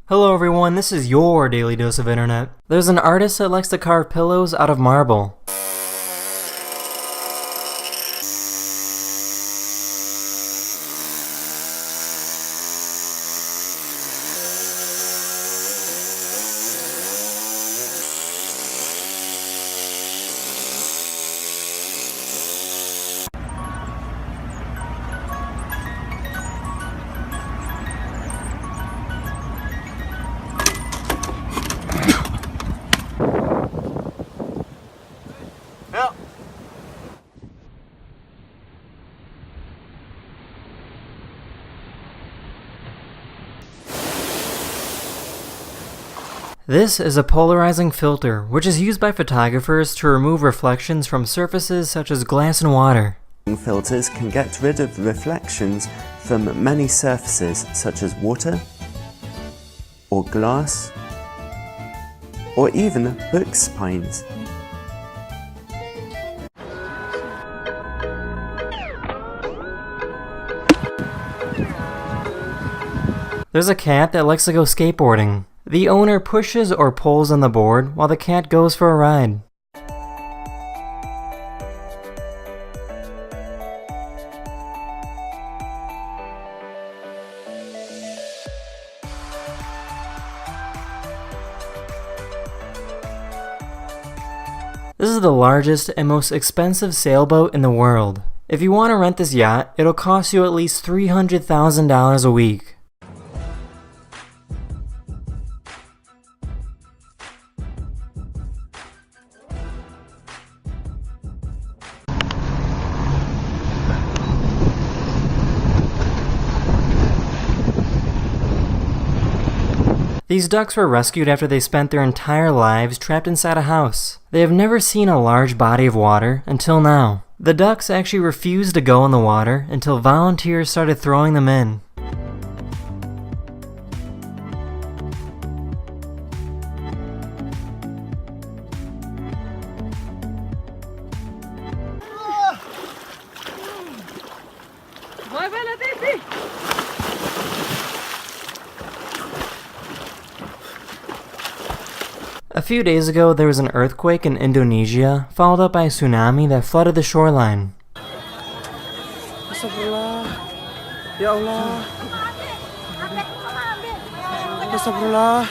Hello everyone, this is your daily dose of internet. There's an artist that likes to carve pillows out of marble. This is a polarizing filter, which is used by photographers to remove reflections from surfaces such as glass and water. Filters can get rid of reflections from many surfaces such as water, or glass, or even book spines. There's a cat that likes to go skateboarding. The owner pushes or pulls on the board while the cat goes for a ride. This is the largest and most expensive sailboat in the world. If you want to rent this yacht, it'll cost you at least $300,000 a week. These ducks were rescued after they spent their entire lives trapped inside a house. They have never seen a large body of water until now. The ducks actually refused to go in the water until volunteers started throwing them in. A few days ago, there was an earthquake in Indonesia, followed up by a tsunami that flooded the shoreline. Astagfirullah. Ya Allah. Astagfirullah.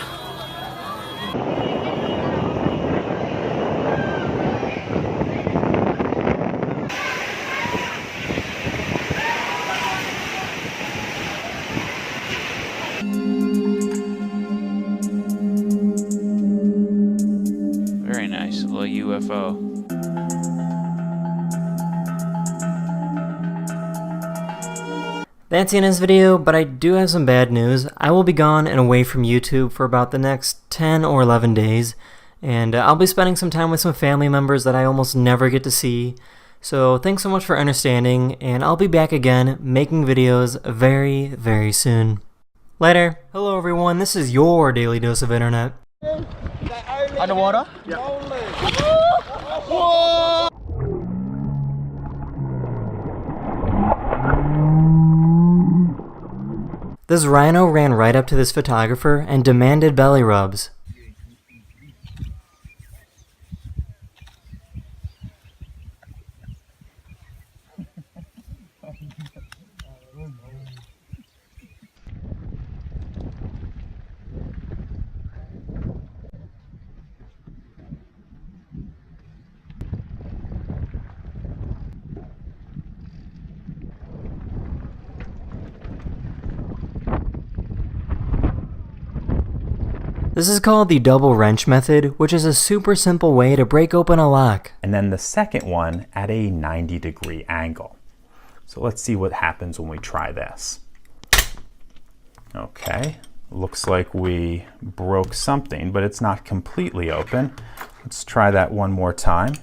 Very nice, a little UFO. That's the end of this video, but I do have some bad news. I will be gone and away from YouTube for about the next 10 or 11 days, and I'll be spending some time with some family members that I almost never get to see. So thanks so much for understanding, and I'll be back again making videos very, very soon. Later. Hello everyone, this is your daily dose of internet. Underwater? Yeah. This rhino ran right up to this photographer and demanded belly rubs. This is called the double wrench method, which is a super simple way to break open a lock. And then the second one at a 90-degree angle. So let's see what happens when we try this. Okay, looks like we broke something, but it's not completely open. Let's try that one more time.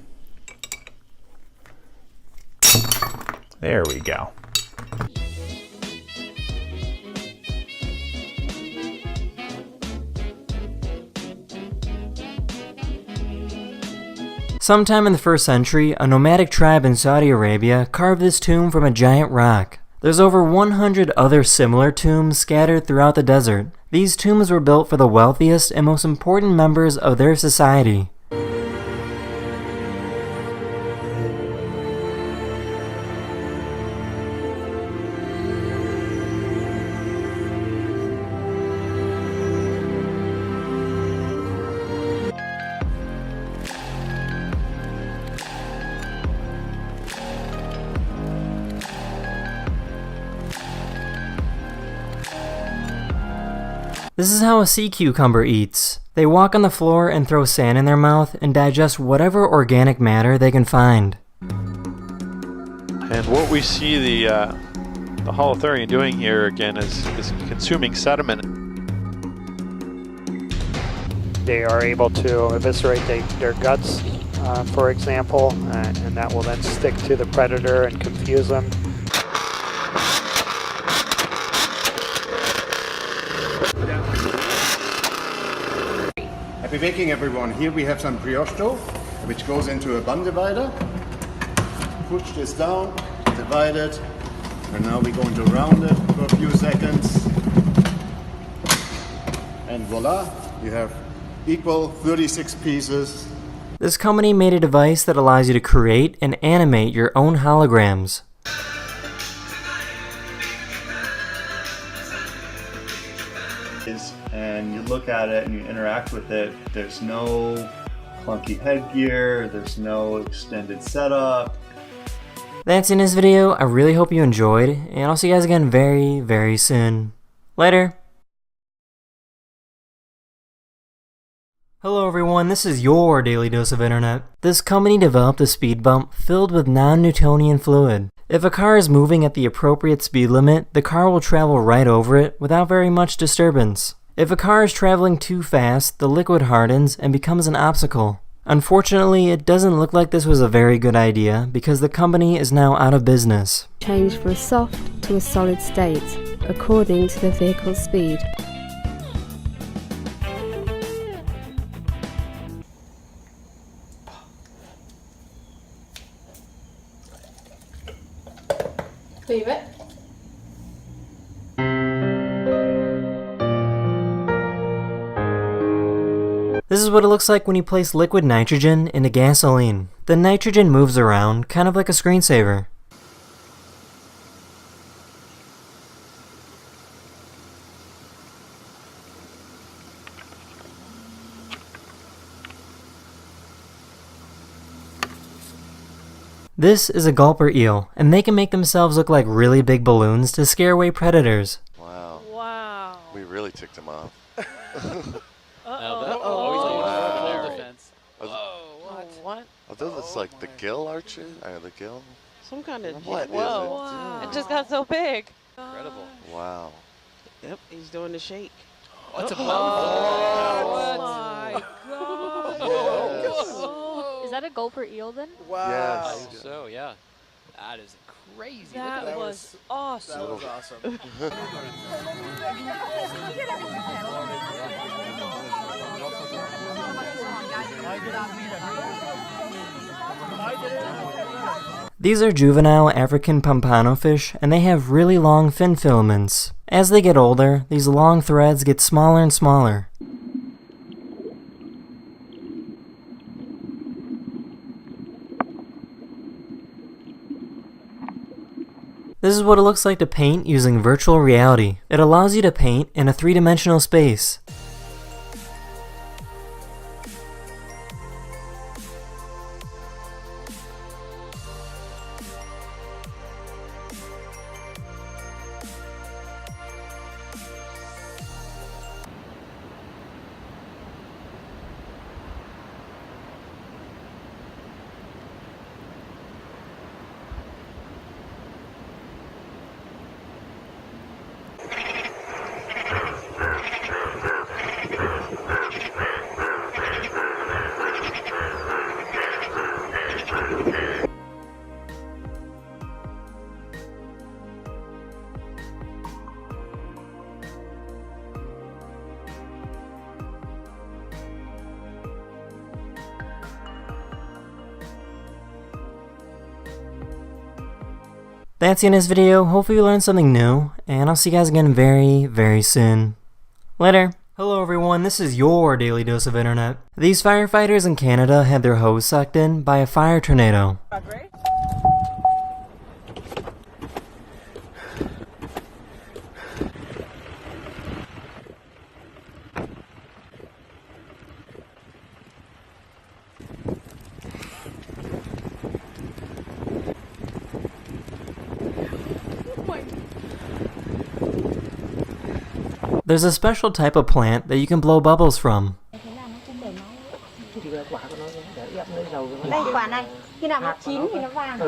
There we go. Sometime in the 1st century, a nomadic tribe in Saudi Arabia carved this tomb from a giant rock. There's over 100 other similar tombs scattered throughout the desert. These tombs were built for the wealthiest and most important members of their society. This is how a sea cucumber eats. They walk on the floor and throw sand in their mouth and digest whatever organic matter they can find. And what we see the holothurian doing here again is consuming sediment. They are able to eviscerate their guts, for example, and that will then stick to the predator and confuse them. Happy baking, everyone. Here we have some brioche dough, which goes into a bun divider. Push this down, divide it, and now we're going to round it for a few seconds. And voila, you have equal 36 pieces. This company made a device that allows you to create and animate your own holograms. And you look at it and you interact with it, there's no clunky headgear, there's no extended setup. That's in this video. I really hope you enjoyed, and I'll see you guys again very, very soon. Later! Hello everyone, this is your Daily Dose of Internet. This company developed a speed bump filled with non-Newtonian fluid. If a car is moving at the appropriate speed limit, the car will travel right over it without very much disturbance. If a car is traveling too fast, the liquid hardens and becomes an obstacle. Unfortunately, it doesn't look like this was a very good idea because the company is now out of business. Change from a soft to a solid state, according to the vehicle's speed. Leave it. This is what it looks like when you place liquid nitrogen into gasoline. The nitrogen moves around, kind of like a screensaver. This is a gulper eel, and they can make themselves look like really big balloons to scare away predators. Wow. Wow. We really ticked him off. What? Are those like the gill arches? The gill? Some kind of... What is Whoa. It just got so big. Incredible. Wow. Yep, he's doing the shake. Oh, it's a Oh my God. Yes. Is that a gulper eel then? Wow. Yes. So, yeah. That is crazy. That was awesome. That was awesome. These are juvenile African pompano fish, and they have really long fin filaments. As they get older, these long threads get smaller and smaller. This is what it looks like to paint using virtual reality. It allows you to paint in a three-dimensional space. That's the end of this video. Hopefully you learned something new, and I'll see you guys again very, very soon. Later. Hello everyone, this is your Daily Dose of Internet. These firefighters in Canada had their hose sucked in by a fire tornado. There's a special type of plant that you can blow bubbles from. Đây quả này, khi nào nó chín thì nó vàng.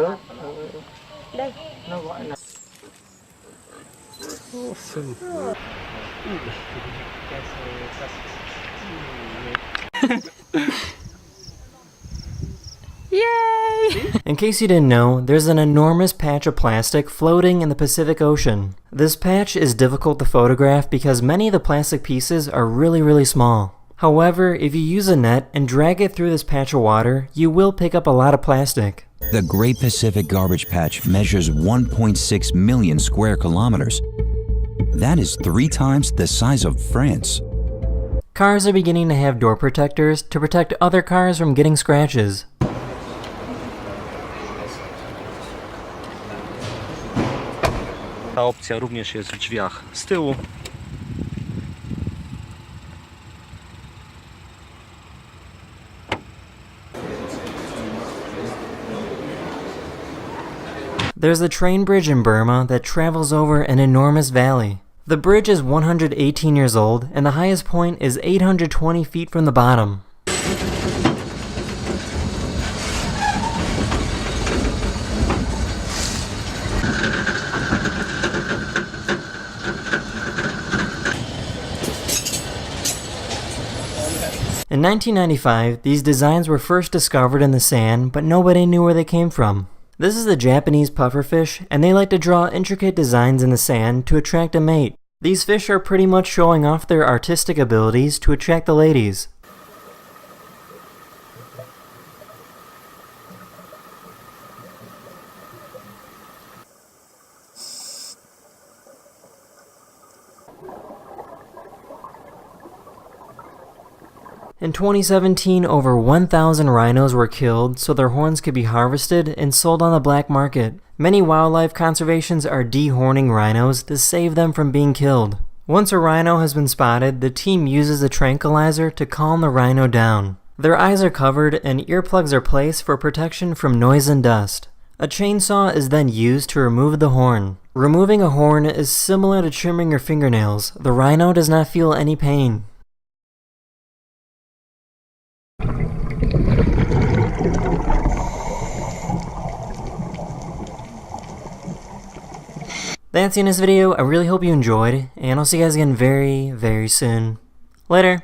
Đây. Nó gọi là Yay! In case you didn't know, there's an enormous patch of plastic floating in the Pacific Ocean. This patch is difficult to photograph because many of the plastic pieces are really small. However, if you use a net and drag it through this patch of water, you will pick up a lot of plastic. The Great Pacific Garbage Patch measures 1.6 million square kilometers. That is 3 times the size of France. Cars are beginning to have door protectors to protect other cars from getting scratches. Ta opcja również jest w drzwiach z tyłu. There's a train bridge in Burma that travels over an enormous valley. The bridge is 118 years old, and the highest point is 820 feet from the bottom. In 1995, these designs were first discovered in the sand, but nobody knew where they came from. This is the Japanese pufferfish, and they like to draw intricate designs in the sand to attract a mate. These fish are pretty much showing off their artistic abilities to attract the ladies. In 2017, over 1,000 rhinos were killed so their horns could be harvested and sold on the black market. Many wildlife conservations are dehorning rhinos to save them from being killed. Once a rhino has been spotted, the team uses a tranquilizer to calm the rhino down. Their eyes are covered and earplugs are placed for protection from noise and dust. A chainsaw is then used to remove the horn. Removing a horn is similar to trimming your fingernails. The rhino does not feel any pain. That's the end of this video. I really hope you enjoyed, and I'll see you guys again very soon. Later!